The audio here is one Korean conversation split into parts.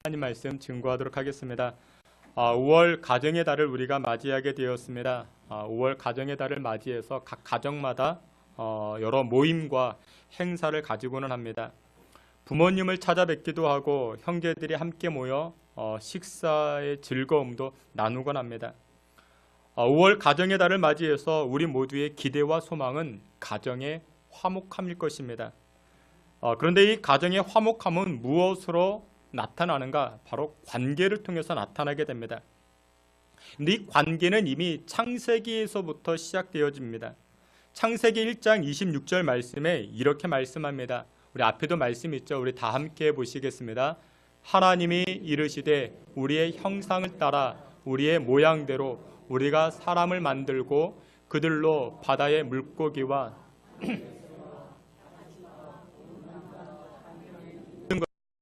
하나님 말씀 증거하도록 하겠습니다. 5월 가정의 달을 우리가 맞이하게 되었습니다. 5월 가정의 달을 맞이해서 각 가정마다 여러 모임과 행사를 가지고는 합니다. 부모님을 찾아뵙기도 하고 형제들이 함께 모여 식사의 즐거움도 나누곤 합니다. 5월 가정의 달을 맞이해서 우리 모두의 기대와 소망은 가정의 화목함일 것입니다. 그런데 이 가정의 화목함은 무엇으로 나타나는가? 바로 관계를 통해서 나타나게 됩니다. 근데 이 관계는 이미 창세기에서부터 시작되어집니다. 창세기 1장 26절 말씀에 이렇게 말씀합니다. 우리 앞에도 말씀이 있죠. 우리 다 함께 보시겠습니다. 하나님이 이르시되 우리의 형상을 따라 우리의 모양대로 우리가 사람을 만들고 그들로 바다의 물고기와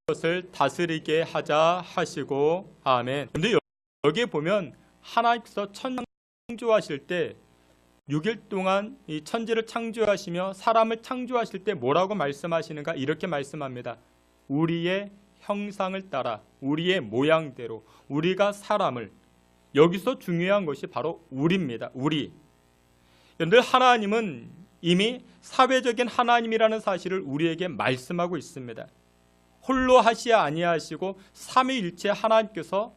것을 다스리게 하자 하시고 아멘. 근데 여기에 보면 하나님께서 천상 창조하실 때 6일 동안 이 천지를 창조하시며 사람을 창조하실 때 뭐라고 말씀하시는가? 이렇게 말씀합니다. 우리의 형상을 따라 우리의 모양대로 우리가 사람을, 여기서 중요한 것이 바로 우리입니다. 우리. 여러분들, 하나님은 이미 사회적인 하나님이라는 사실을 우리에게 말씀하고 있습니다. 홀로 하시야 아니하시고 삼위일체 하나님께서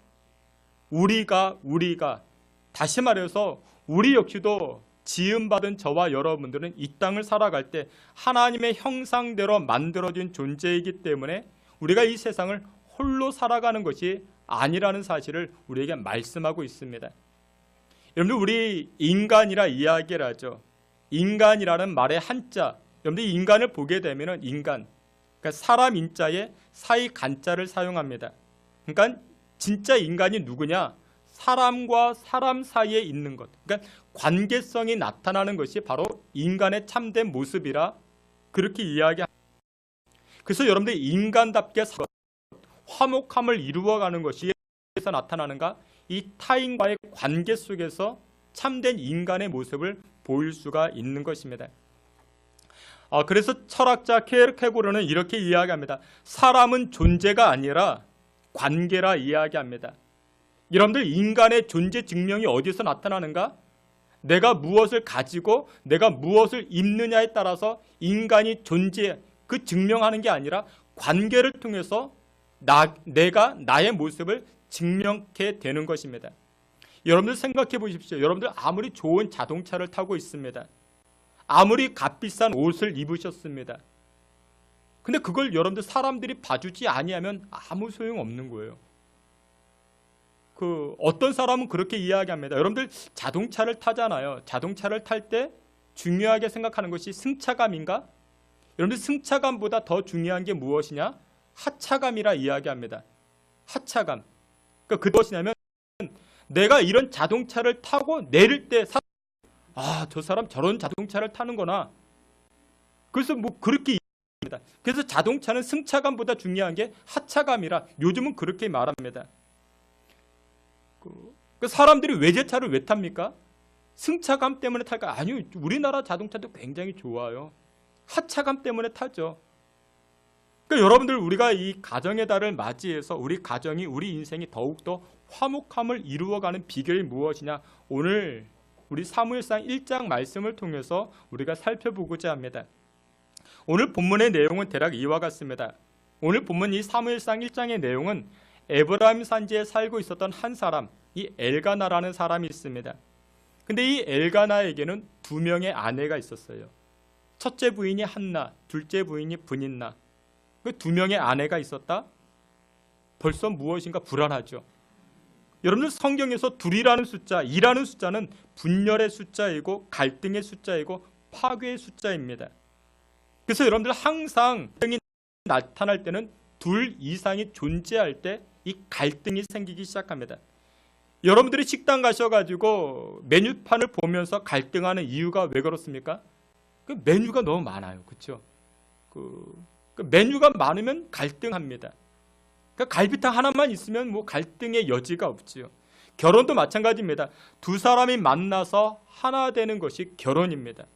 우리가 다시 말해서 우리 역시도 지음받은 저와 여러분들은 이 땅을 살아갈 때 하나님의 형상대로 만들어진 존재이기 때문에 우리가 이 세상을 홀로 살아가는 것이 아니라는 사실을 우리에게 말씀하고 있습니다. 여러분들, 우리 인간이라 이야기를 하죠. 인간이라는 말의 한자, 여러분들 인간을 보게 되면 인간, 그러니까 사람 인자에 사이 간자를 사용합니다. 그러니까 진짜 인간이 누구냐? 사람과 사람 사이에 있는 것, 그러니까 관계성이 나타나는 것이 바로 인간의 참된 모습이라 그렇게 이야기합니다. 그래서 여러분들 인간답게 화목함을 이루어가는 것이 에서 나타나는가? 이 타인과의 관계 속에서 참된 인간의 모습을 보일 수가 있는 것입니다. 그래서 철학자 케르케고르는 이렇게 이야기합니다. 사람은 존재가 아니라 관계라 이야기합니다. 여러분들, 인간의 존재 증명이 어디서 나타나는가? 내가 무엇을 가지고 내가 무엇을 입느냐에 따라서 인간이 존재, 그 증명하는 게 아니라 관계를 통해서 내가 나의 모습을 증명하게 되는 것입니다. 여러분들 생각해 보십시오. 여러분들 아무리 좋은 자동차를 타고 있습니다. 아무리 값비싼 옷을 입으셨습니다. 근데 그걸 여러분들 사람들이 봐주지 아니하면 아무 소용없는 거예요. 어떤 사람은 그렇게 이야기합니다. 여러분들 자동차를 타잖아요. 자동차를 탈 때 중요하게 생각하는 것이 승차감인가? 여러분들 승차감보다 더 중요한 게 무엇이냐? 하차감이라 이야기합니다. 하차감. 그러니까 그것이냐면 내가 이런 자동차를 타고 내릴 때 저 사람 저런 자동차를 타는구나. 그래서 그렇게 이야기합니다. 그래서 자동차는 승차감보다 중요한 게 하차감이라 요즘은 그렇게 말합니다. 사람들이 외제차를 왜 탑니까? 승차감 때문에 탈까? 아니요. 우리나라 자동차도 굉장히 좋아요. 하차감 때문에 타죠. 그러니까 여러분들, 우리가 이 가정의 달을 맞이해서 우리 가정이, 우리 인생이 더욱더 화목함을 이루어가는 비결이 무엇이냐? 오늘 우리 사무엘상 1장 말씀을 통해서 우리가 살펴보고자 합니다. 오늘 본문의 내용은 대략 이와 같습니다. 오늘 본문 이 사무엘상 1장의 내용은 에브라임 산지에 살고 있었던 한 사람, 이 엘가나라는 사람이 있습니다. 근데 이 엘가나에게는 2명의 아내가 있었어요. 첫째 부인이 한나, 둘째 부인이 브닌나. 그 2명의 아내가 있었다? 벌써 무엇인가 불안하죠. 여러분들, 성경에서 둘이라는 숫자, 2라는 숫자는 분열의 숫자이고 갈등의 숫자이고 파괴의 숫자입니다. 그래서 여러분들 항상 갈등이 나타날 때는 2 이상이 존재할 때 이 갈등이 생기기 시작합니다. 여러분들이 식당 가셔가지고 메뉴판을 보면서 갈등하는 이유가 왜 그렇습니까? 그 메뉴가 너무 많아요. 그렇죠? 그 메뉴가 많으면 갈등합니다. 그러니까 갈비탕 하나만 있으면 뭐 갈등의 여지가 없지요. 결혼도 마찬가지입니다. 2 사람이 만나서 하나 되는 것이 결혼입니다.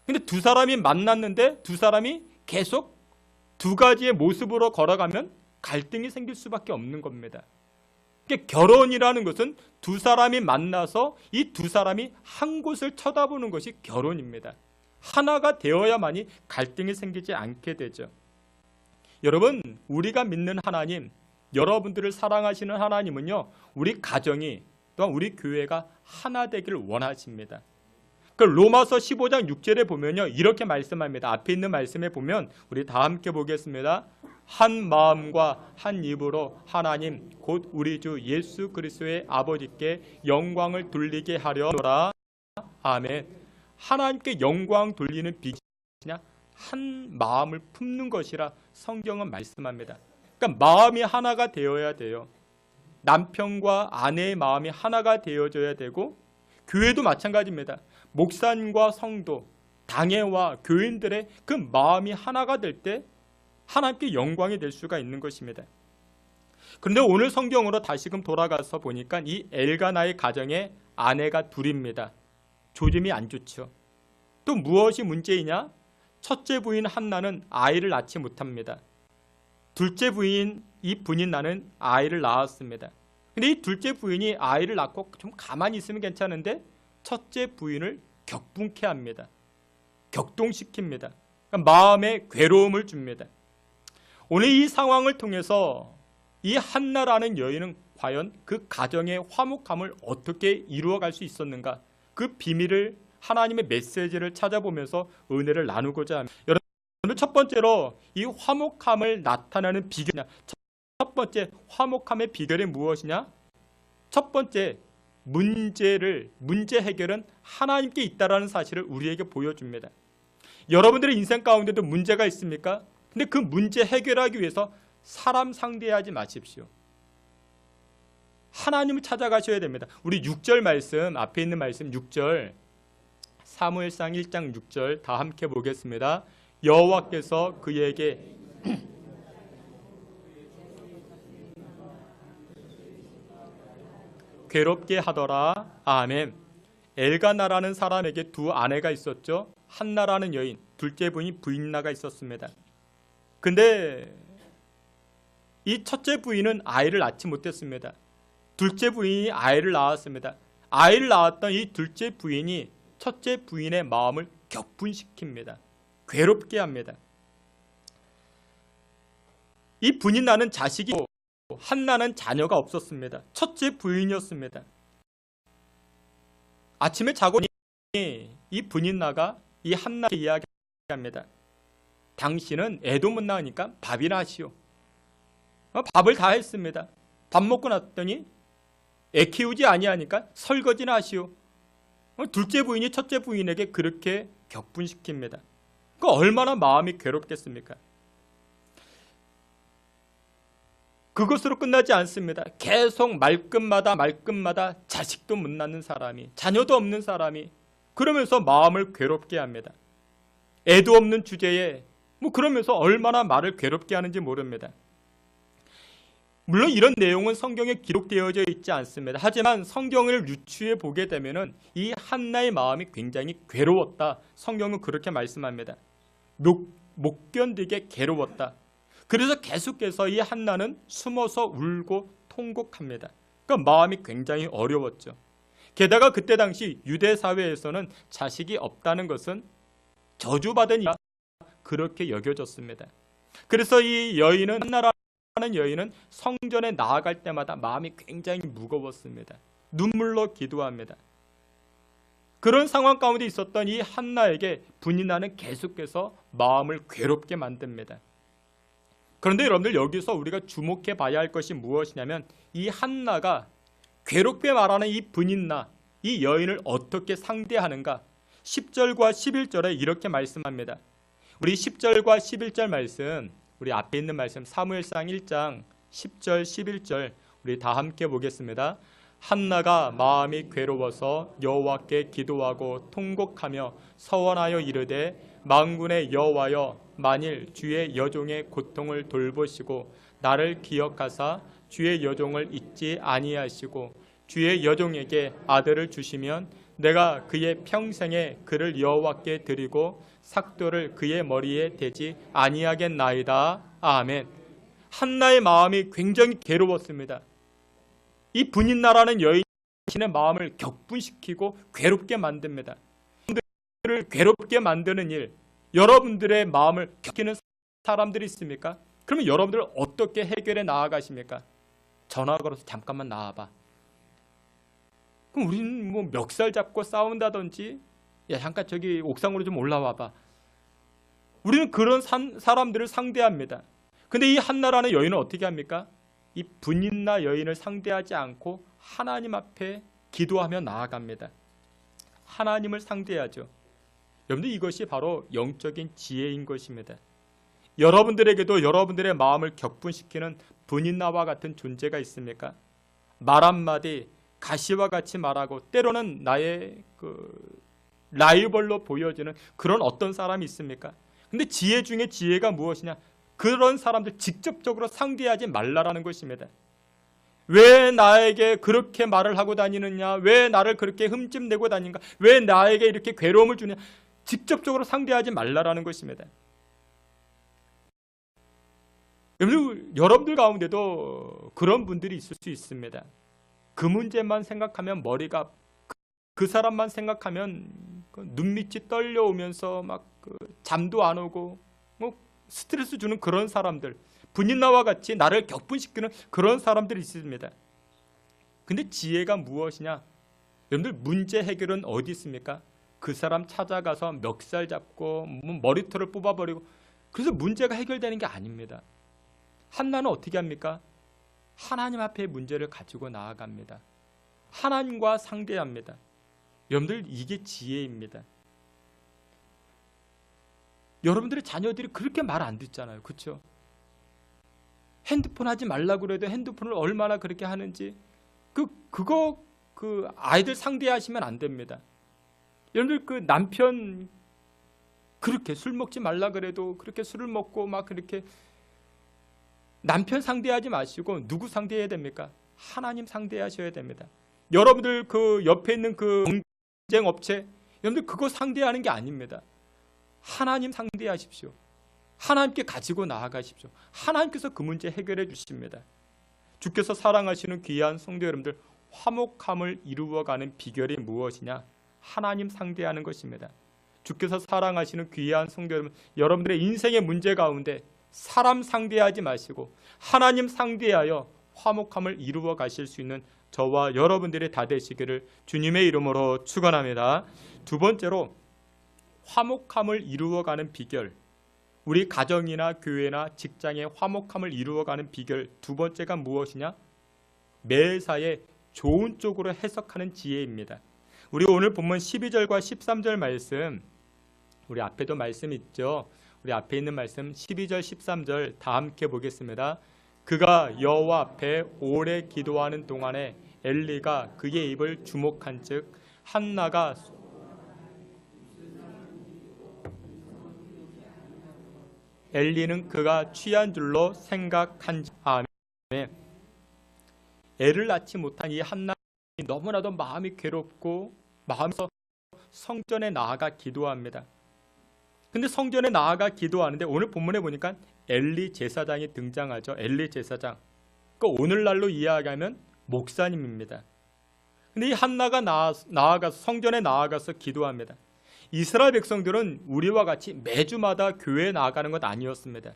근데 2 사람이 만났는데 2 사람이 계속 2 가지의 모습으로 걸어가면 갈등이 생길 수밖에 없는 겁니다. 그러니까 결혼이라는 것은 두 사람이 만나서 이 두 사람이 한 곳을 쳐다보는 것이 결혼입니다. 하나가 되어야만이 갈등이 생기지 않게 되죠. 여러분, 우리가 믿는 하나님, 여러분들을 사랑하시는 하나님은요, 우리 가정이 또한 우리 교회가 하나 되기를 원하십니다. 그 로마서 15장 6절에 보면요, 이렇게 말씀합니다. 앞에 있는 말씀에 보면 우리 다 함께 보겠습니다. 한 마음과 한 입으로 하나님 곧 우리 주 예수 그리스도의 아버지께 영광을 돌리게 하려노라. 아멘. 하나님께 영광 돌리는 비결이냐? 한 마음을 품는 것이라 성경은 말씀합니다. 그러니까 마음이 하나가 되어야 돼요. 남편과 아내의 마음이 하나가 되어져야 되고, 교회도 마찬가지입니다. 목사님과 성도, 당회와 교인들의 그 마음이 하나가 될 때 하나님께 영광이 될 수가 있는 것입니다. 그런데 오늘 성경으로 다시금 돌아가서 보니까 이 엘가나의 가정에 아내가 둘입니다. 조짐이 안 좋죠. 또 무엇이 문제이냐? 첫째 부인 한나는 아이를 낳지 못합니다. 둘째 부인 이 분인나는 아이를 낳았습니다. 근데 이 둘째 부인이 아이를 낳고 좀 가만히 있으면 괜찮은데 첫째 부인을 격분케 합니다. 격동시킵니다. 그러니까 마음에 괴로움을 줍니다. 오늘 이 상황을 통해서 이 한나라는 여인은 과연 그 가정의 화목함을 어떻게 이루어갈 수 있었는가? 그 비밀을, 하나님의 메시지를 찾아보면서 은혜를 나누고자 합니다. 여러분, 첫 번째로 이 화목함을 나타내는 비결이냐? 첫 번째 화목함의 비결이 무엇이냐? 첫 번째 문제 해결은 하나님께 있다라는 사실을 우리에게 보여줍니다. 여러분들의 인생 가운데도 문제가 있습니까? 근데 그 문제 해결하기 위해서 사람 상대하지 마십시오. 하나님을 찾아가셔야 됩니다. 우리 6절 말씀, 앞에 있는 말씀 6절, 사무엘상 1장 6절 다 함께 보겠습니다. 여호와께서 그에게 괴롭게 하더라. 아멘. 엘가나라는 사람에게 두 아내가 있었죠. 한나라는 여인, 둘째 부인 부인나가 있었습니다. 근데 이 첫째 부인은 아이를 낳지 못했습니다. 둘째 부인이 아이를 낳았습니다. 아이를 낳았던 이 둘째 부인이 첫째 부인의 마음을 격분시킵니다. 괴롭게 합니다. 이 부인나는 자식이 있고 한나는 자녀가 없었습니다. 첫째 부인이었습니다. 아침에 자고 이 부인나가 이 한나에게 이야기합니다. 당신은 애도 못 낳으니까 밥이나 하시오. 밥을 다 했습니다. 밥 먹고 났더니 애 키우지 아니하니까 설거지나 하시오. 둘째 부인이 첫째 부인에게 그렇게 격분시킵니다. 그 얼마나 마음이 괴롭겠습니까? 그것으로 끝나지 않습니다. 계속 말끝마다 자식도 못 낳는 사람이, 자녀도 없는 사람이 그러면서 마음을 괴롭게 합니다. 애도 없는 주제에 그러면서 얼마나 말을 괴롭게 하는지 모릅니다. 물론 이런 내용은 성경에 기록되어져 있지 않습니다. 하지만 성경을 유추해 보게 되면은 이 한나의 마음이 굉장히 괴로웠다. 성경은 그렇게 말씀합니다. 못 견디게 괴로웠다. 그래서 계속해서 이 한나는 숨어서 울고 통곡합니다. 그러니까 마음이 굉장히 어려웠죠. 게다가 그때 당시 유대 사회에서는 자식이 없다는 것은 저주받은 일이라 그렇게 여겨졌습니다. 그래서 이 여인은, 한나라는 여인은 성전에 나아갈 때마다 마음이 굉장히 무거웠습니다. 눈물로 기도합니다. 그런 상황 가운데 있었던 이 한나에게 분인나는 계속해서 마음을 괴롭게 만듭니다. 그런데 여러분들, 여기서 우리가 주목해 봐야 할 것이 무엇이냐면 이 한나가 괴롭게 말하는 이 분인나, 이 여인을 어떻게 상대하는가. 10절과 11절에 이렇게 말씀합니다. 우리 10절과 11절 말씀, 우리 앞에 있는 말씀 사무엘상 1장 10절 11절 우리 다 함께 보겠습니다. 한나가 마음이 괴로워서 여호와께 기도하고 통곡하며 서원하여 이르되 만군의 여호와여, 만일 주의 여종의 고통을 돌보시고 나를 기억하사 주의 여종을 잊지 아니하시고 주의 여종에게 아들을 주시면 내가 그의 평생에 그를 여호와께 드리고 삭도를 그의 머리에 대지 아니하겠나이다. 아멘. 한나의 마음이 굉장히 괴로웠습니다. 이 분인나라는 여인의 마음을 격분시키고 괴롭게 만듭니다. 여러분들을 괴롭게 만드는 일, 여러분들의 마음을 격히는 사람들이 있습니까? 그러면 여러분들 어떻게 해결해 나아가십니까? 전화 걸어서 잠깐만 나와봐. 그럼 우리는 뭐 멱살 잡고 싸운다든지, 야 잠깐 저기 옥상으로 좀 올라와봐. 우리는 그런 사람들을 상대합니다. 근데 이 한나라는 여인은 어떻게 합니까? 이 분인나 여인을 상대하지 않고 하나님 앞에 기도하며 나아갑니다. 하나님을 상대하죠. 여러분들 이것이 바로 영적인 지혜인 것입니다. 여러분들에게도 여러분들의 마음을 격분시키는 분인나와 같은 존재가 있습니까? 말 한마디 가시와 같이 말하고 때로는 나의 라이벌로 보여지는 그런 어떤 사람이 있습니까? 근데 지혜 중에 지혜가 무엇이냐? 그런 사람들 직접적으로 상대하지 말라라는 것입니다. 왜 나에게 그렇게 말을 하고 다니느냐? 왜 나를 그렇게 흠집내고 다니는가? 왜 나에게 이렇게 괴로움을 주냐? 직접적으로 상대하지 말라라는 것입니다. 여러분들 가운데도 그런 분들이 있을 수 있습니다. 그 문제만 생각하면 머리가, 그 사람만 생각하면 눈밑이 떨려오면서 막 잠도 안 오고 뭐 스트레스 주는 그런 사람들, 분인나와 같이 나를 격분시키는 그런 사람들이 있습니다. 근데 지혜가 무엇이냐? 여러분들 문제 해결은 어디 있습니까? 그 사람 찾아가서 멱살 잡고 머리털을 뽑아버리고 그래서 문제가 해결되는 게 아닙니다. 한나는 어떻게 합니까? 하나님 앞에 문제를 가지고 나아갑니다. 하나님과 상대합니다. 여러분들 이게 지혜입니다. 여러분들의 자녀들이 그렇게 말 안 듣잖아요. 그렇죠? 핸드폰 하지 말라고 그래도 핸드폰을 얼마나 그렇게 하는지 그거 아이들 상대하시면 안 됩니다. 여러분들 그 남편 그렇게 술 먹지 말라 그래도 그렇게 술을 먹고 막 그렇게 남편 상대하지 마시고 누구 상대해야 됩니까? 하나님 상대하셔야 됩니다. 여러분들 그 옆에 있는 그 경쟁 업체, 여러분들 그거 상대하는 게 아닙니다. 하나님 상대하십시오. 하나님께 가지고 나아가십시오. 하나님께서 그 문제 해결해 주십니다. 주께서 사랑하시는 귀한 성도 여러분들, 화목함을 이루어가는 비결이 무엇이냐? 하나님 상대하는 것입니다. 주께서 사랑하시는 귀한 성도 여러분, 여러분들의 인생의 문제 가운데 사람 상대하지 마시고 하나님 상대하여 화목함을 이루어 가실 수 있는 저와 여러분들이 다 되시기를 주님의 이름으로 축원합니다. 두 번째로 화목함을 이루어가는 비결, 우리 가정이나 교회나 직장의 화목함을 이루어가는 비결 두 번째가 무엇이냐? 매사에 좋은 쪽으로 해석하는 지혜입니다. 우리 오늘 본문 12절과 13절 말씀, 우리 앞에도 말씀 있죠. 우리 앞에 있는 말씀 12절 13절 다 함께 보겠습니다. 그가 여호와 앞에 오래 기도하는 동안에 엘리가 그의 입을 주목한 즉 한나가 엘리는 그가 취한 줄로 생각한 즉 아멘. 애를 낳지 못한 이 한나는 너무나도 마음이 괴롭고 마음에서 성전에 나아가 기도합니다. 근데 성전에 나아가 기도하는데 오늘 본문에 보니까 엘리 제사장이 등장하죠. 엘리 제사장. 그러니까 오늘날로 이야기하면 목사님입니다. 근데 이 한나가 나아가서 성전에 나아가서 기도합니다. 이스라엘 백성들은 우리와 같이 매주마다 교회에 나아가는 것 아니었습니다.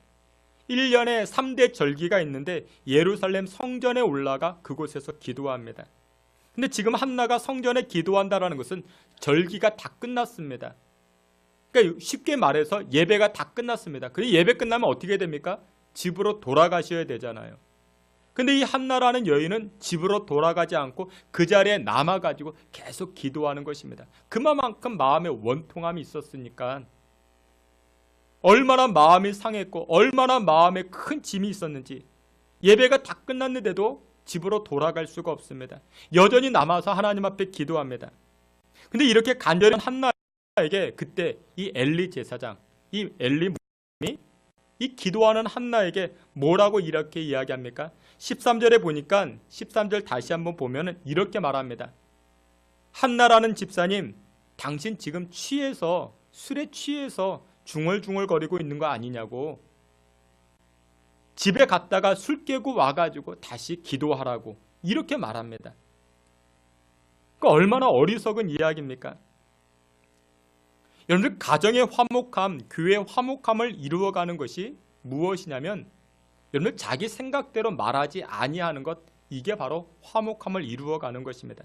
1년에 3대 절기가 있는데 예루살렘 성전에 올라가 그곳에서 기도합니다. 근데 지금 한나가 성전에 기도한다는 것은 절기가 다 끝났습니다. 그러니까 쉽게 말해서 예배가 다 끝났습니다. 그리고 예배 끝나면 어떻게 됩니까? 집으로 돌아가셔야 되잖아요. 근데 이 한나라는 여인은 집으로 돌아가지 않고 그 자리에 남아가지고 계속 기도하는 것입니다. 그만큼 마음에 원통함이 있었으니까 얼마나 마음이 상했고 얼마나 마음에 큰 짐이 있었는지 예배가 다 끝났는데도 집으로 돌아갈 수가 없습니다. 여전히 남아서 하나님 앞에 기도합니다. 근데 이렇게 간절한 한나에게 그때 이 엘리 제사장, 이 엘리 이 기도하는 한나에게 뭐라고 이렇게 이야기합니까? 13절에 보니까 13절 다시 한번 보면 이렇게 말합니다. 한나라는 집사님, 당신 지금 술에 취해서 중얼중얼거리고 있는 거 아니냐고. 집에 갔다가 술 깨고 와가지고 다시 기도하라고 이렇게 말합니다. 그러니까 얼마나 어리석은 이야기입니까? 여러분들 가정의 화목함, 교회의 화목함을 이루어가는 것이 무엇이냐면 여러분들 자기 생각대로 말하지 아니하는 것, 이게 바로 화목함을 이루어가는 것입니다.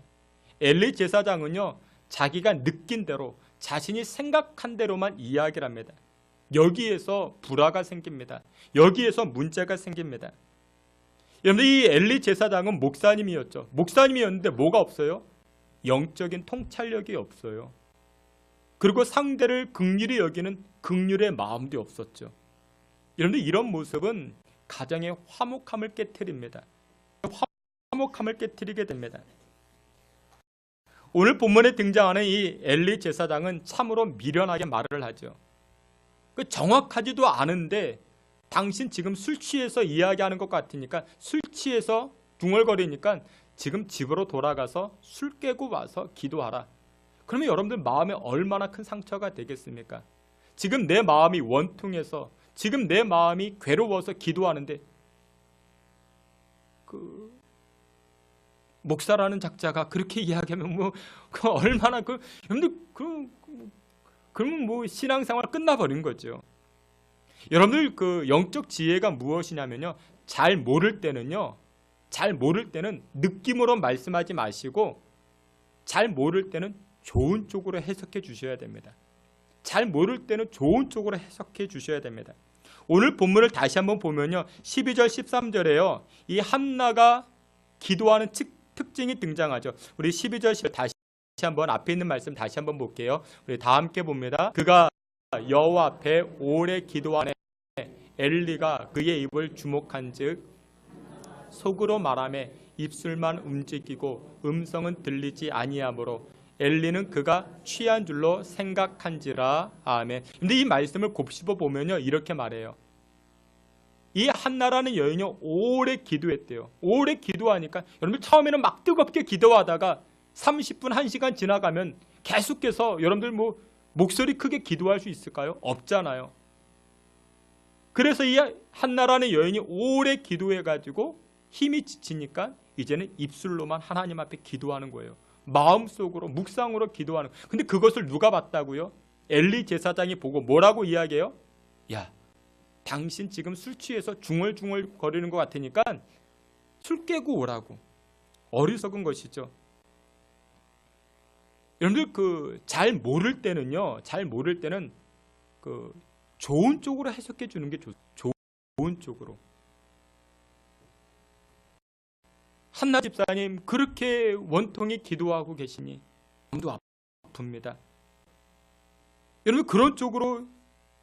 엘리 제사장은요, 자기가 느낀 대로 자신이 생각한 대로만 이야기를 합니다. 여기에서 불화가 생깁니다. 여기에서 문제가 생깁니다. 여러분들 이 엘리 제사장은 목사님이었죠. 목사님이었는데 뭐가 없어요? 영적인 통찰력이 없어요. 그리고 상대를 긍휼히 여기는 긍휼의 마음도 없었죠. 여러분들 이런 모습은 가정의 화목함을 깨트립니다. 화목함을 깨트리게 됩니다. 오늘 본문에 등장하는 이 엘리 제사장은 참으로 미련하게 말을 하죠. 정확하지도 않은데 당신 지금 술 취해서 이야기하는 것 같으니까, 술 취해서 중얼거리니까 지금 집으로 돌아가서 술 깨고 와서 기도하라. 그러면 여러분들 마음에 얼마나 큰 상처가 되겠습니까? 지금 내 마음이 원통해서, 지금 내 마음이 괴로워서 기도하는데 목사라는 작자가 그렇게 이야기하면 뭐 얼마나 여러분들 그러면 뭐 신앙생활 끝나버린 거죠. 여러분들 영적 지혜가 무엇이냐면요, 잘 모를 때는 느낌으로 말씀하지 마시고 잘 모를 때는 좋은 쪽으로 해석해 주셔야 됩니다. 잘 모를 때는 좋은 쪽으로 해석해 주셔야 됩니다. 오늘 본문을 다시 한번 보면요, 12절 13절에요 이 한나가 기도하는 특징이 등장하죠. 우리 12절 다시 한번 앞에 있는 말씀 다시 한번 볼게요. 우리 다 함께 봅니다. 그가 여호와 앞에 오래 기도하네 엘리가 그의 입을 주목한즉 속으로 말하며 입술만 움직이고 음성은 들리지 아니하므로 엘리는 그가 취한 줄로 생각한지라. 아멘. 근데 이 말씀을 곱씹어 보면요, 이렇게 말해요. 이 한나라는 여인이 오래 기도했대요. 오래 기도하니까 여러분들 처음에는 막 뜨겁게 기도하다가 30분 1시간 지나가면 계속해서 여러분들 뭐 목소리 크게 기도할 수 있을까요? 없잖아요. 그래서 이 한나라는 여인이 오래 기도해가지고 힘이 지치니까 이제는 입술로만 하나님 앞에 기도하는 거예요. 마음속으로 묵상으로 기도하는. 근데 그것을 누가 봤다고요? 엘리 제사장이 보고 뭐라고 이야기해요? 야, 당신 지금 술 취해서 중얼중얼 거리는 것 같으니까 술 깨고 오라고. 어리석은 것이죠. 여러분들 잘 모를 때는요, 잘 모를 때는 좋은 쪽으로 해석해 주는 게 좋은 쪽으로. 한나 집사님 그렇게 원통이 기도하고 계시니 마음도 아픕니다. 여러분 그런 쪽으로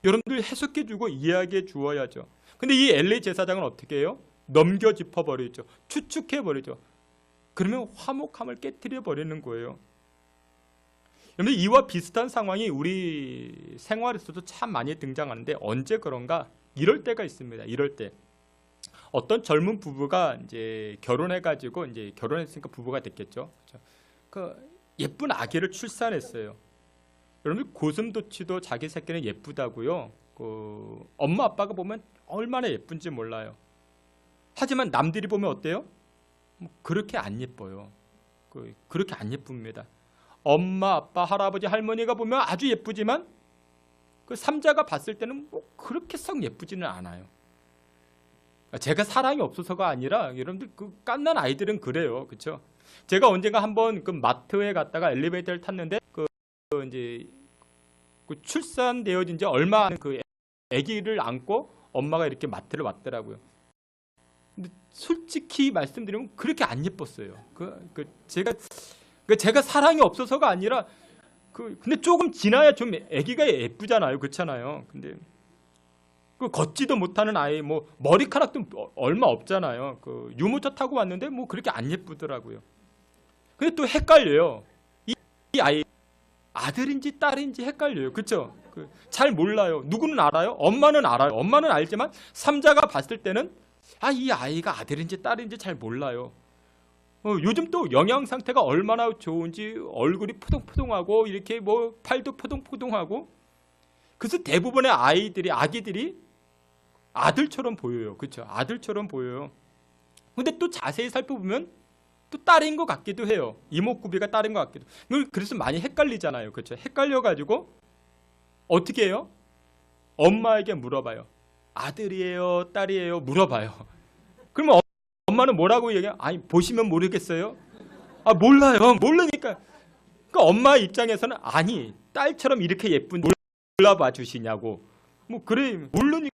여러분들 해석해 주고 이야기해 주어야죠. 근데 이 엘리 제사장은 어떻게 해요? 넘겨 짚어 버리죠. 추측해 버리죠. 그러면 화목함을 깨트려 버리는 거예요. 여러분 이와 비슷한 상황이 우리 생활에서도 참 많이 등장하는데 언제 그런가? 이럴 때가 있습니다. 이럴 때 어떤 젊은 부부가 이제 결혼해가지고 이제 결혼했으니까 부부가 됐겠죠. 예쁜 아기를 출산했어요. 여러분 고슴도치도 자기 새끼는 예쁘다고요. 엄마 아빠가 보면 얼마나 예쁜지 몰라요. 하지만 남들이 보면 어때요? 그렇게 안 예뻐요. 그렇게 안 예쁩니다. 엄마 아빠 할아버지 할머니가 보면 아주 예쁘지만 삼자가 봤을 때는 뭐 그렇게 썩 예쁘지는 않아요. 제가 사랑이 없어서가 아니라 여러분들 깐난 아이들은 그래요, 그렇죠? 제가 언젠가 한번 마트에 갔다가 엘리베이터를 탔는데 이제 출산되어진 지 얼마 안 된 아기를 안고 엄마가 이렇게 마트를 왔더라고요. 근데 솔직히 말씀드리면 그렇게 안 예뻤어요. 제가 사랑이 없어서가 아니라 근데 조금 지나야 좀 아기가 예쁘잖아요, 그렇잖아요. 근데 걷지도 못하는 아이, 뭐 머리카락도 얼마 없잖아요. 유모차 타고 왔는데 뭐 그렇게 안 예쁘더라고요. 근데 또 헷갈려요. 이 아이 아들인지 딸인지 헷갈려요, 그렇죠? 잘 몰라요. 누구는 알아요? 엄마는 알아요. 엄마는 알지만 삼자가 봤을 때는 이 아이가 아들인지 딸인지 잘 몰라요. 요즘 또 영양 상태가 얼마나 좋은지 얼굴이 포동포동하고 이렇게 뭐 팔도 포동포동하고. 그래서 대부분의 아기들이 아들처럼 보여요. 그렇죠? 아들처럼 보여요. 근데 또 자세히 살펴보면 또 딸인 것 같기도 해요. 이목구비가 딸인 것 같기도. 그래서 많이 헷갈리잖아요. 그렇죠? 헷갈려가지고 어떻게 해요? 엄마에게 물어봐요. 아들이에요? 딸이에요? 물어봐요. 그러면 엄마는 뭐라고 얘기해요? 아니, 보시면 모르겠어요? 아, 몰라요. 모르니까. 그러니까 엄마 입장에서는 아니, 딸처럼 이렇게 예쁜 몰라봐 주시냐고. 뭐 그래, 모르니까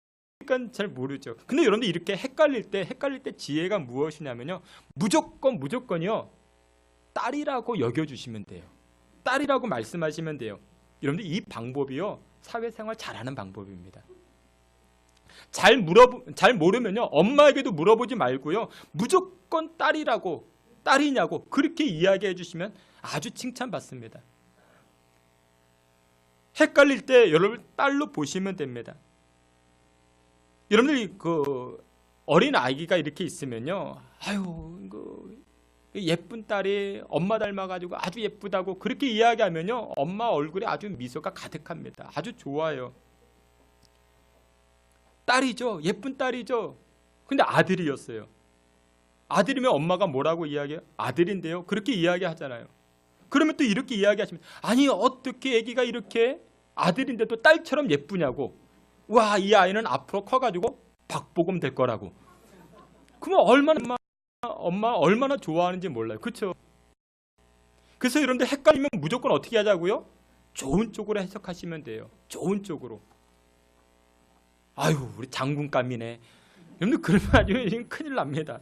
잘 모르죠. 근데 여러분들 이렇게 헷갈릴 때 지혜가 무엇이냐면요. 무조건이요. 딸이라고 여겨주시면 돼요. 딸이라고 말씀하시면 돼요. 여러분들 이 방법이요. 사회생활 잘하는 방법입니다. 잘 모르면요. 엄마에게도 물어보지 말고요. 무조건 딸이냐고 그렇게 이야기해 주시면 아주 칭찬받습니다. 헷갈릴 때 여러분 딸로 보시면 됩니다. 여러분들이 그 어린 아기가 이렇게 있으면요. 아유, 예쁜 딸이 엄마 닮아가지고 아주 예쁘다고 그렇게 이야기하면요. 엄마 얼굴에 아주 미소가 가득합니다. 아주 좋아요. 딸이죠. 예쁜 딸이죠. 근데 아들이었어요. 아들이면 엄마가 뭐라고 이야기해요? 아들인데요. 그렇게 이야기하잖아요. 그러면 또 이렇게 이야기하시면 아니 어떻게 아기가 이렇게 아들인데도 딸처럼 예쁘냐고. 와, 이 아이는 앞으로 커가지고 박보검 될 거라고. 그러면 엄마 얼마나 좋아하는지 몰라요. 그렇죠? 그래서 여러분들 헷갈리면 무조건 어떻게 하자고요? 좋은 쪽으로 해석하시면 돼요. 좋은 쪽으로. 아유, 우리 장군감이네. 여러분들 그러면 아주 큰일 납니다.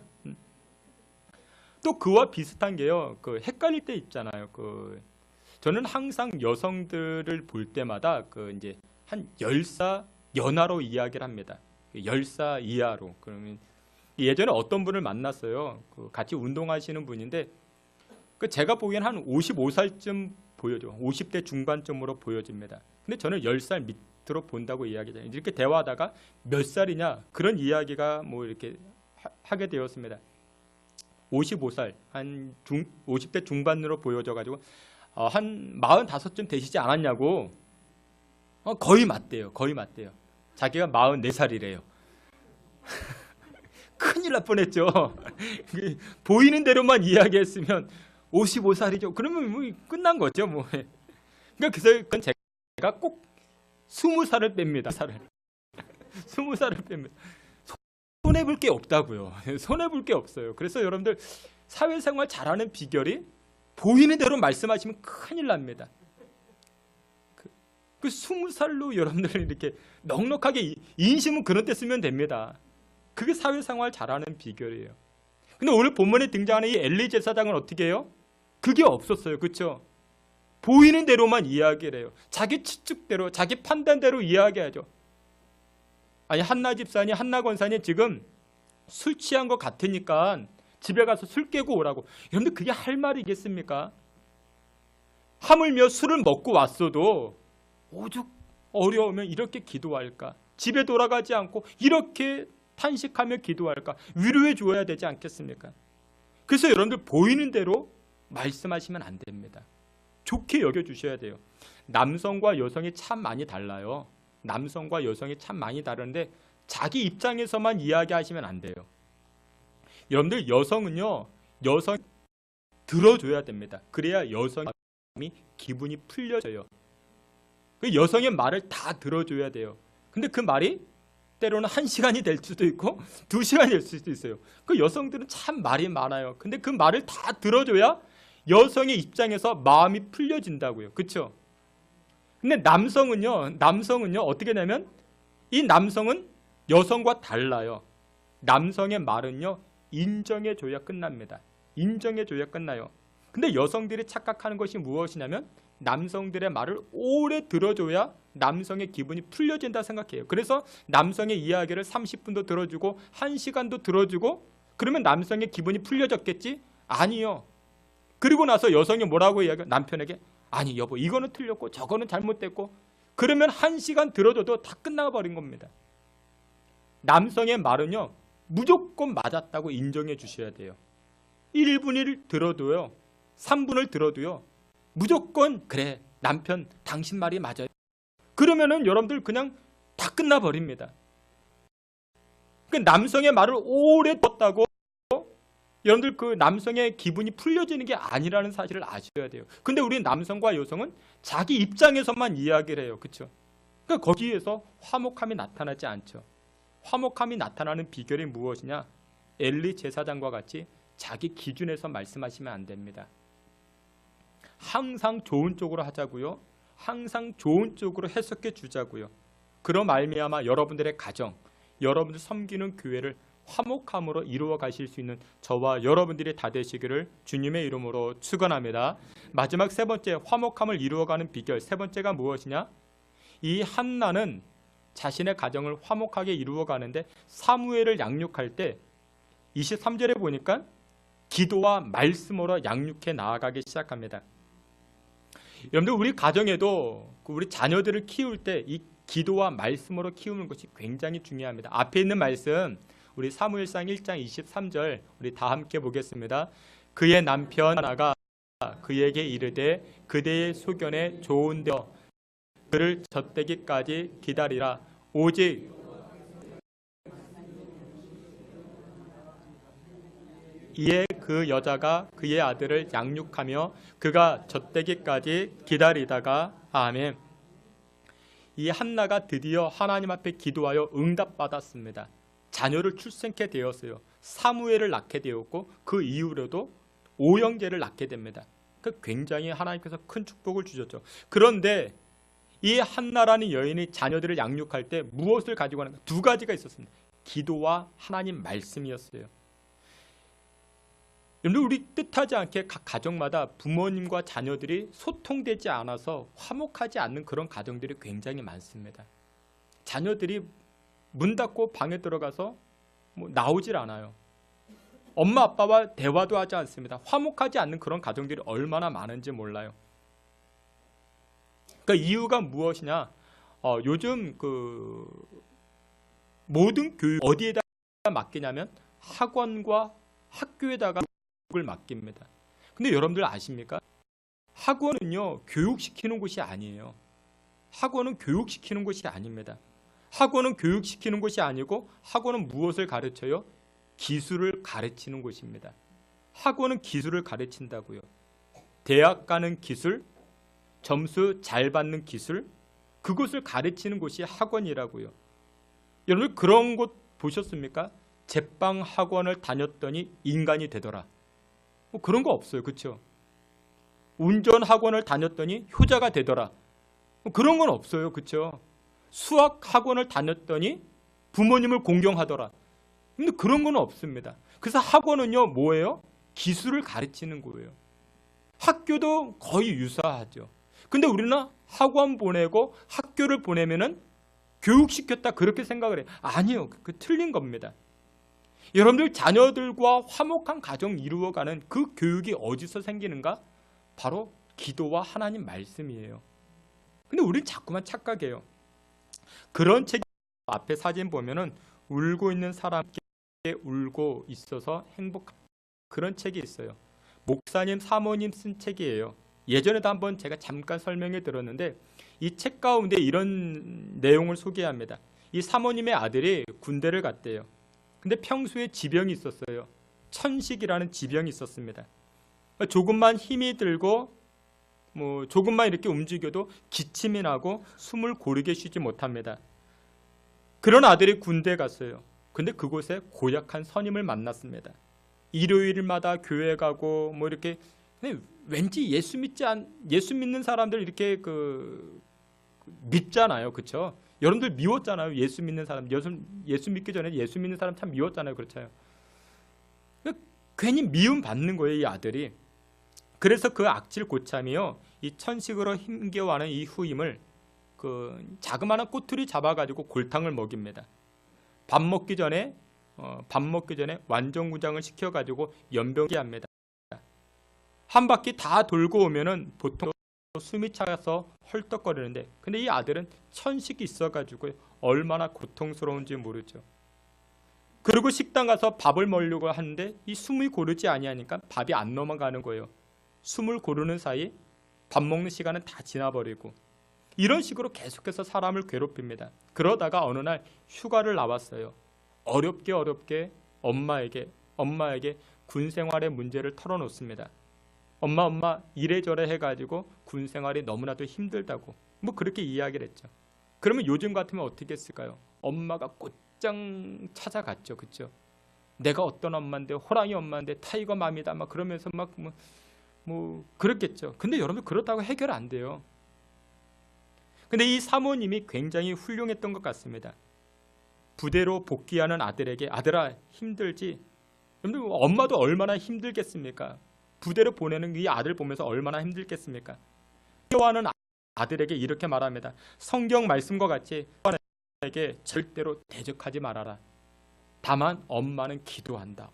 또 그와 비슷한 게요. 그 헷갈릴 때 있잖아요. 저는 항상 여성들을 볼 때마다 이제 한 10살 연하로 이야기를 합니다. 10살 이하로. 그러면 예전에 어떤 분을 만났어요. 같이 운동하시는 분인데 제가 보기엔 한 55살쯤 보여줘. 50대 중반쯤으로 보여집니다. 근데 저는 10살 밑으로 본다고 이야기해요. 이렇게 대화하다가 몇 살이냐 그런 이야기가 뭐 이렇게 하게 되었습니다. 55살, 한 50대 중반으로 보여져가지고 한 45쯤 되시지 않았냐고. 거의 맞대요. 거의 맞대요. 자기가 44살이래요. 큰일 날 뻔했죠. 보이는 대로만 이야기했으면 55살이죠. 그러면 뭐 끝난 거죠. 뭐. 그러니까 그건 제가 꼭 20살을 뺍니다. 20살을 뺍니다. 손해볼 게 없다고요. 손해볼 게 없어요. 그래서 여러분들 사회생활 잘하는 비결이 보이는 대로 말씀하시면 큰일 납니다. 그 20살로 여러분들 이렇게 넉넉하게 인심은 그런 데 쓰면 됩니다. 그게 사회생활 잘하는 비결이에요. 근데 오늘 본문에 등장하는 이 엘리 제사장은 어떻게 해요? 그게 없었어요. 그렇죠? 보이는 대로만 이야기를 해요. 자기 추측대로, 자기 판단대로 이야기하죠. 아니, 한나 집사님, 한나 권사님 지금 술 취한 것 같으니까 집에 가서 술 깨고 오라고. 여러분들 그게 할 말이겠습니까? 하물며 술을 먹고 왔어도 오죽 어려우면 이렇게 기도할까? 집에 돌아가지 않고 이렇게 탄식하며 기도할까? 위로해 줘야 되지 않겠습니까? 그래서 여러분들 보이는 대로 말씀하시면 안 됩니다. 좋게 여겨주셔야 돼요. 남성과 여성이 참 많이 달라요. 남성과 여성이 참 많이 다른데 자기 입장에서만 이야기하시면 안 돼요. 여러분들 여성은요. 여성 들어줘야 됩니다. 그래야 여성이 기분이 풀려져요. 그 여성의 말을 다 들어줘야 돼요. 근데 그 말이 때로는 1시간이 될 수도 있고 2시간이 될 수도 있어요. 그 여성들은 참 말이 많아요. 근데 그 말을 다 들어줘야 여성의 입장에서 마음이 풀려진다고요. 그렇죠? 근데 남성은요 어떻게 되냐면 이 남성은 여성과 달라요. 남성의 말은요 인정해줘야 끝납니다. 인정해줘야 끝나요. 근데 여성들이 착각하는 것이 무엇이냐면 남성들의 말을 오래 들어줘야 남성의 기분이 풀려진다 생각해요. 그래서 남성의 이야기를 30분도 들어주고 1시간도 들어주고 그러면 남성의 기분이 풀려졌겠지? 아니요. 그리고 나서 여성이 뭐라고 이야기해요? 남편에게 아니 여보 이거는 틀렸고 저거는 잘못됐고 그러면 1시간 들어줘도 다 끝나버린 겁니다. 남성의 말은요 무조건 맞았다고 인정해 주셔야 돼요. 1분을 들어도요 3분을 들어도요 무조건 그래 남편 당신 말이 맞아요. 그러면은 여러분들 그냥 다 끝나버립니다. 그 남성의 말을 오래 듣었다고 여러분들 그 남성의 기분이 풀려지는 게 아니라는 사실을 아셔야 돼요. 근데 우리 남성과 여성은 자기 입장에서만 이야기를 해요. 그렇죠? 그러니까 거기에서 화목함이 나타나지 않죠. 화목함이 나타나는 비결이 무엇이냐? 엘리 제사장과 같이 자기 기준에서 말씀하시면 안 됩니다. 항상 좋은 쪽으로 하자고요. 항상 좋은 쪽으로 해석해 주자고요. 그로 말미암아 여러분들의 가정, 여러분들 섬기는 교회를 화목함으로 이루어 가실 수 있는 저와 여러분들이 다 되시기를 주님의 이름으로 축원합니다. 마지막 세 번째, 화목함을 이루어가는 비결 세 번째가 무엇이냐? 이 한나는 자신의 가정을 화목하게 이루어가는데 사무엘을 양육할 때 23절에 보니까 기도와 말씀으로 양육해 나아가기 시작합니다. 여러분들 우리 가정에도 우리 자녀들을 키울 때 이 기도와 말씀으로 키우는 것이 굉장히 중요합니다. 앞에 있는 말씀 우리 사무엘상 1장 23절 우리 다 함께 보겠습니다. 그의 남편 하나가 그에게 이르되 그대의 소견에 좋은데요 그를 젖대기까지 기다리라. 오직 이에 그 여자가 그의 아들을 양육하며 그가 젖대기까지 기다리다가 아멘. 이 한나가 드디어 하나님 앞에 기도하여 응답받았습니다. 자녀를 출생케 되었어요. 사무엘을 낳게 되었고 그 이후로도 오형제를 낳게 됩니다. 그 굉장히 하나님께서 큰 축복을 주셨죠. 그런데 이 한나라는 여인이 자녀들을 양육할 때 무엇을 가지고 하는가? 두 가지가 있었습니다. 기도와 하나님 말씀이었어요. 여러분 우리 뜻하지 않게 각 가정마다 부모님과 자녀들이 소통되지 않아서 화목하지 않는 그런 가정들이 굉장히 많습니다. 자녀들이 문 닫고 방에 들어가서 나오질 않아요. 엄마 아빠와 대화도 하지 않습니다. 화목하지 않는 그런 가정들이 얼마나 많은지 몰라요. 그러니까 이유가 무엇이냐? 요즘 그 모든 교육 어디에다 맡기냐면 학원과 학교에다가 교육을 맡깁니다. 근데 여러분들 아십니까? 학원은요 교육시키는 곳이 아니에요. 학원은 교육시키는 곳이 아닙니다. 학원은 교육시키는 곳이 아니고 학원은 무엇을 가르쳐요? 기술을 가르치는 곳입니다. 학원은 기술을 가르친다고요. 대학 가는 기술, 점수 잘 받는 기술, 그것을 가르치는 곳이 학원이라고요. 여러분 그런 곳 보셨습니까? 제빵 학원을 다녔더니 인간이 되더라. 그런 거 없어요. 그렇죠? 운전 학원을 다녔더니 효자가 되더라. 그런 건 없어요. 그렇죠? 수학 학원을 다녔더니 부모님을 공경하더라. 근데 그런 건 없습니다. 그래서 학원은요 뭐예요? 기술을 가르치는 거예요. 학교도 거의 유사하죠. 근데 우리는 학원 보내고 학교를 보내면은 교육시켰다 그렇게 생각을 해요. 아니요. 그 틀린 겁니다. 여러분들 자녀들과 화목한 가정 이루어가는 그 교육이 어디서 생기는가? 바로 기도와 하나님 말씀이에요. 근데 우리는 자꾸만 착각해요. 그런 책 앞에 사진 보면은 울고 있는 사람께 울고 있어서 행복한 그런 책이 있어요. 목사님 사모님 쓴 책이에요. 예전에도 한번 제가 잠깐 설명해 들었는데 이 책 가운데 이런 내용을 소개합니다. 이 사모님의 아들이 군대를 갔대요. 근데 평소에 지병이 있었어요. 천식이라는 지병이 있었습니다. 조금만 힘이 들고 조금만 이렇게 움직여도 기침이 나고 숨을 고르게 쉬지 못합니다. 그런 아들이 군대에 갔어요. 근데 그곳에 고약한 선임을 만났습니다. 일요일마다 교회 가고 이렇게 왠지 예수 믿는 사람들 이렇게 믿잖아요. 그렇죠? 여러분들 미웠잖아요. 예수 믿는 사람. 예수 믿기 전에 예수 믿는 사람 참 미웠잖아요. 그렇잖아요. 괜히 미움 받는 거예요. 이 아들이. 그래서 그 악질 고참이요. 이 천식으로 힘겨워하는 이 후임을 자그마한 꼬투리 잡아가지고 골탕을 먹입니다. 밥 먹기 전에 완전구장을 시켜가지고 연병기 합니다. 한 바퀴 다 돌고 오면은 보통 숨이 차서 헐떡거리는데 근데 이 아들은 천식이 있어가지고 얼마나 고통스러운지 모르죠. 그리고 식당 가서 밥을 먹으려고 하는데 이 숨이 고르지 아니하니까 밥이 안 넘어가는 거예요. 숨을 고르는 사이 밥 먹는 시간은 다 지나버리고 이런 식으로 계속해서 사람을 괴롭힙니다. 그러다가 어느 날 휴가를 나왔어요. 어렵게 엄마에게 군 생활의 문제를 털어놓습니다. 엄마 이래저래 해가지고 군 생활이 너무나도 힘들다고 뭐 그렇게 이야기를 했죠. 그러면 요즘 같으면 어떻게 했을까요? 엄마가 곧장 찾아갔죠. 그렇죠? 내가 어떤 엄마인데, 호랑이 엄마인데, 타이거 맘이다 막 그러면서 막 뭐 그렇겠죠. 근데 여러분 그렇다고 해결 안 돼요. 근데 이 사모님이 굉장히 훌륭했던 것 같습니다. 부대로 복귀하는 아들에게 아들아 힘들지? 여러분 엄마도 얼마나 힘들겠습니까? 부대로 보내는 이 아들 보면서 얼마나 힘들겠습니까? 기도하는 아들에게 이렇게 말합니다. 성경 말씀과 같이 엄마에게 절대로 대적하지 말아라. 다만 엄마는 기도한다.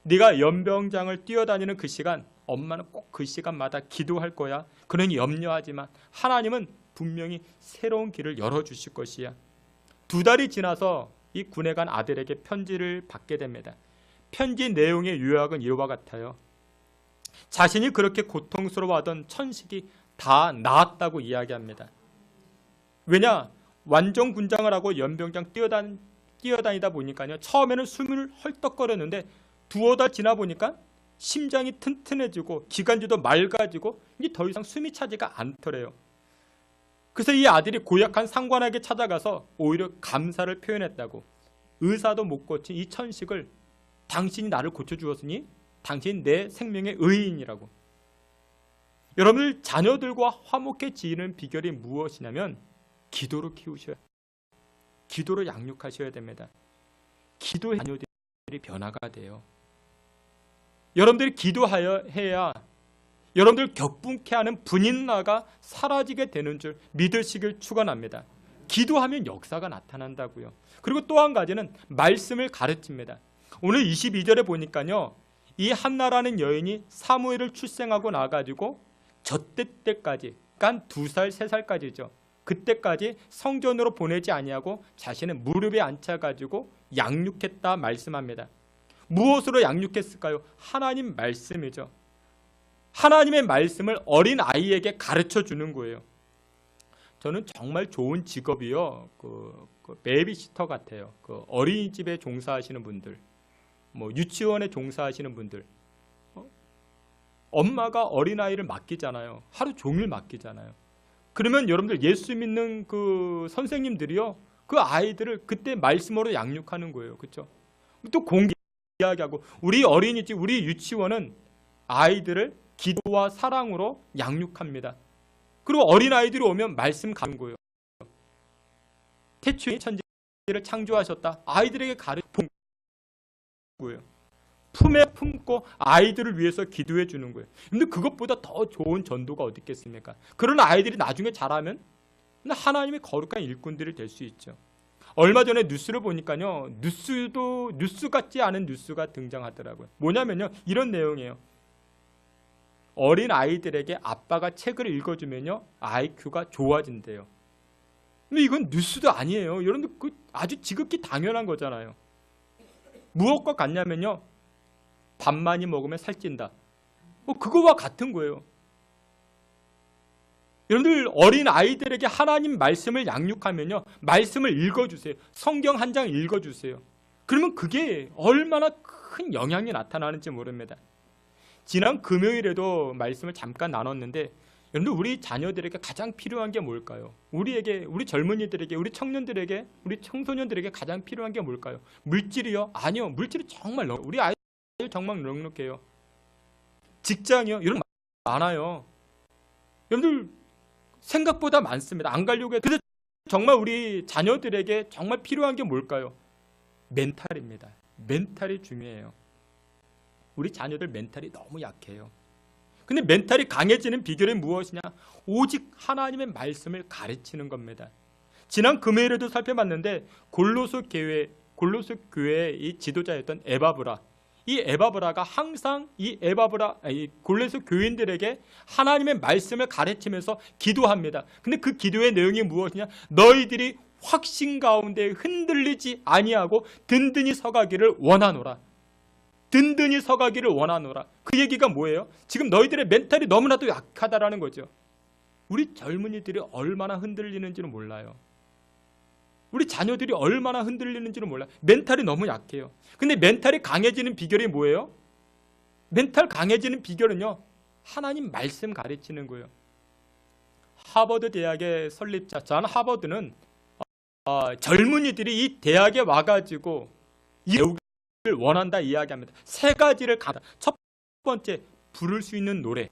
네가 연병장을 뛰어다니는 그 시간, 엄마는 꼭 그 시간마다 기도할 거야. 그러니 염려하지 마. 하나님은 분명히 새로운 길을 열어주실 것이야. 2달이 지나서 이 군에 간 아들에게 편지를 받게 됩니다. 편지 내용의 요약은 이와 같아요. 자신이 그렇게 고통스러워하던 천식이 다 나았다고 이야기합니다. 왜냐? 완전 군장을 하고 연병장 뛰어다니다 보니까요. 처음에는 숨을 헐떡거렸는데 2달 지나 보니까 심장이 튼튼해지고 기관지도 맑아지고 이제 더 이상 숨이 차지가 않더래요. 그래서 이 아들이 고약한 상관에게 찾아가서 오히려 감사를 표현했다고. 의사도 못 고친 이 천식을 당신이 나를 고쳐주었으니 당신이 내 생명의 의인이라고. 여러분들 자녀들과 화목해 지내는 비결이 무엇이냐면 기도로 키우셔야 돼요. 기도로 양육하셔야 됩니다. 기도해 자녀들이 변화가 돼요. 여러분들이 기도해야 여러분들 격분케 하는 분인나가 사라지게 되는 줄 믿으시길 축원합니다. 기도하면 역사가 나타난다고요. 그리고 또 한 가지는 말씀을 가르칩니다. 오늘 22절에 보니까요. 이 한나라는 여인이 사무엘을 출생하고 나가지고 저때 때까지 그러니까 2살, 3살까지죠. 그때까지 성전으로 보내지 아니하고 자신의 무릎에 앉혀가지고 양육했다 말씀합니다. 무엇으로 양육했을까요? 하나님 말씀이죠. 하나님의 말씀을 어린 아이에게 가르쳐 주는 거예요. 저는 정말 좋은 직업이요. 그 베이비시터 같아요. 그 어린이집에 종사하시는 분들, 뭐 유치원에 종사하시는 분들, 엄마가 어린 아이를 맡기잖아요. 하루 종일 맡기잖아요. 그러면 여러분들 예수 믿는 그 선생님들이요, 그 아이들을 그때 말씀으로 양육하는 거예요. 그렇죠? 또 공개 이야기하고 우리 어린이집, 우리 유치원은 아이들을 기도와 사랑으로 양육합니다. 그리고 어린아이들이 오면 말씀 가는 거예요. 태초에 천지를 창조하셨다. 아이들에게 가르치는 거예요. 품에 품고 아이들을 위해서 기도해 주는 거예요. 근데 그것보다 더 좋은 전도가 어디 있겠습니까? 그런 아이들이 나중에 자라면 하나님의 거룩한 일꾼들이 될 수 있죠. 얼마 전에 뉴스를 보니까요. 뉴스 같지 않은 뉴스가 등장하더라고요. 뭐냐면요. 이런 내용이에요. 어린 아이들에게 아빠가 책을 읽어주면요. IQ가 좋아진대요. 근데 이건 뉴스도 아니에요. 여러분들 아주 지극히 당연한 거잖아요. 무엇과 같냐면요. 밥 많이 먹으면 살찐다. 그거와 같은 거예요. 여러분들 어린 아이들에게 하나님 말씀을 양육하면요. 말씀을 읽어주세요. 성경 한 장 읽어주세요. 그러면 그게 얼마나 큰 영향이 나타나는지 모릅니다. 지난 금요일에도 말씀을 잠깐 나눴는데 여러분들 우리 자녀들에게 가장 필요한 게 뭘까요? 우리 젊은이들에게, 우리 청년들에게, 우리 청소년들에게 가장 필요한 게 뭘까요? 물질이요? 아니요. 물질이 정말 우리 아이들 정말 넉넉해요. 직장이요? 이런 거 많아요. 여러분들 생각보다 많습니다. 안 가려고 해도. 그래서 정말 우리 자녀들에게 정말 필요한 게 뭘까요? 멘탈입니다. 멘탈이 중요해요. 우리 자녀들 멘탈이 너무 약해요. 근데 멘탈이 강해지는 비결이 무엇이냐? 오직 하나님의 말씀을 가르치는 겁니다. 지난 금요일에도 살펴봤는데 골로새 교회의 이 지도자였던 에바브라, 이 에바브라가 항상 이 골로새 교인들에게 하나님의 말씀을 가르치면서 기도합니다. 근데 그 기도의 내용이 무엇이냐? 너희들이 확신 가운데 흔들리지 아니하고 든든히 서가기를 원하노라. 든든히 서가기를 원하노라. 그 얘기가 뭐예요? 지금 너희들의 멘탈이 너무나도 약하다라는 거죠. 우리 젊은이들이 얼마나 흔들리는지는 몰라요. 우리 자녀들이 얼마나 흔들리는지를 몰라요. 멘탈이 너무 약해요. 근데 멘탈이 강해지는 비결이 뭐예요? 멘탈 강해지는 비결은요, 하나님 말씀 가르치는 거예요. 하버드 대학의 설립자 존 하버드는 젊은이들이 이 대학에 와가지고 이 배우기를 원한다 이야기합니다. 세 가지를 첫 번째, 부를 수 있는 노래.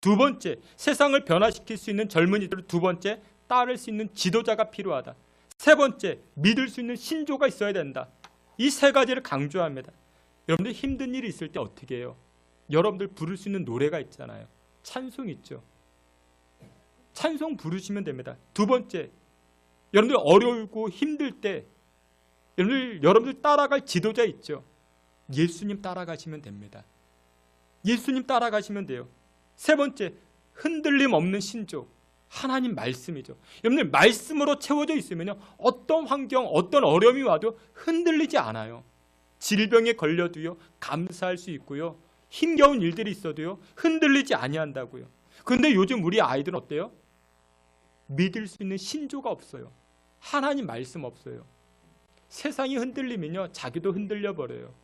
두 번째, 세상을 변화시킬 수 있는 젊은이들을 두 번째, 따를 수 있는 지도자가 필요하다. 세 번째, 믿을 수 있는 신조가 있어야 된다. 이 세 가지를 강조합니다. 여러분들 힘든 일이 있을 때 어떻게 해요? 여러분들 부를 수 있는 노래가 있잖아요. 찬송 있죠. 찬송 부르시면 됩니다. 두 번째, 여러분들 어려우고 힘들 때 여러분들 따라갈 지도자 있죠. 예수님 따라가시면 됩니다. 예수님 따라가시면 돼요. 세 번째, 흔들림 없는 신조, 하나님 말씀이죠. 여러분들 말씀으로 채워져 있으면요, 어떤 환경, 어떤 어려움이 와도 흔들리지 않아요. 질병에 걸려도요, 감사할 수 있고요, 힘겨운 일들이 있어도요, 흔들리지 아니한다고요. 그런데 요즘 우리 아이들은 어때요? 믿을 수 있는 신조가 없어요. 하나님 말씀 없어요. 세상이 흔들리면요, 자기도 흔들려 버려요.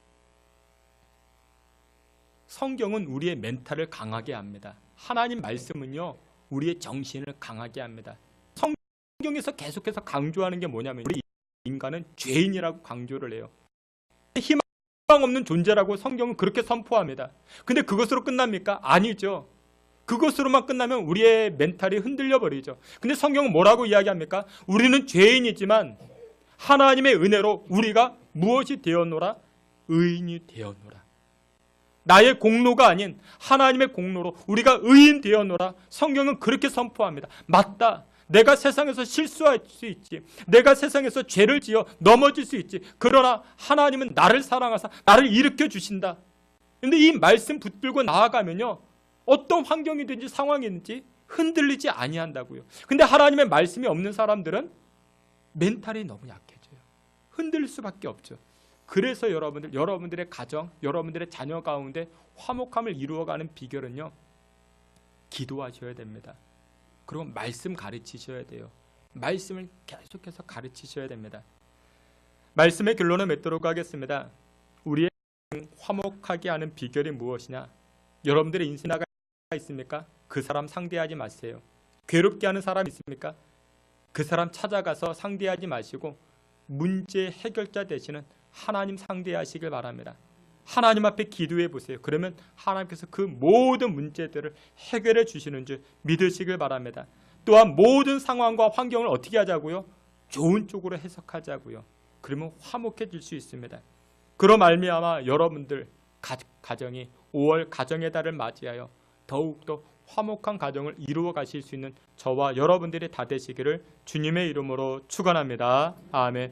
성경은 우리의 멘탈을 강하게 합니다. 하나님 말씀은요, 우리의 정신을 강하게 합니다. 성경에서 계속해서 강조하는 게 뭐냐면, 우리 인간은 죄인이라고 강조를 해요. 희망 없는 존재라고 성경은 그렇게 선포합니다. 근데 그것으로 끝납니까? 아니죠. 그것으로만 끝나면 우리의 멘탈이 흔들려 버리죠. 근데 성경은 뭐라고 이야기합니까? 우리는 죄인이지만 하나님의 은혜로 우리가 무엇이 되었노라? 의인이 되었노라. 나의 공로가 아닌 하나님의 공로로 우리가 의인 되었노라. 성경은 그렇게 선포합니다. 맞다. 내가 세상에서 실수할 수 있지. 내가 세상에서 죄를 지어 넘어질 수 있지. 그러나 하나님은 나를 사랑하사 나를 일으켜 주신다. 그런데 이 말씀 붙들고 나아가면요, 어떤 환경이든지 상황이든지 흔들리지 아니한다고요. 근데 하나님의 말씀이 없는 사람들은 멘탈이 너무 약해져요. 흔들릴 수밖에 없죠. 그래서 여러분들의 가정, 여러분들의 자녀 가운데 화목함을 이루어가는 비결은요, 기도하셔야 됩니다. 그리고 말씀 가르치셔야 돼요. 말씀을 계속해서 가르치셔야 됩니다. 말씀의 결론을 맺도록 하겠습니다. 우리의 화목하게 하는 비결이 무엇이냐? 여러분들의 인생에 있습니까? 그 사람 상대하지 마세요. 괴롭게 하는 사람 있습니까? 그 사람 찾아가서 상대하지 마시고 문제 해결자 되시는 하나님 상대하시길 바랍니다. 하나님 앞에 기도해 보세요. 그러면 하나님께서 그 모든 문제들을 해결해 주시는 줄 믿으시길 바랍니다. 또한 모든 상황과 환경을 어떻게 하자고요? 좋은 쪽으로 해석하자고요. 그러면 화목해질 수 있습니다. 그로 말미암아 여러분들 가정이 5월 가정의 달을 맞이하여 더욱더 화목한 가정을 이루어 가실 수 있는 저와 여러분들이 다 되시기를 주님의 이름으로 축원합니다. 아멘.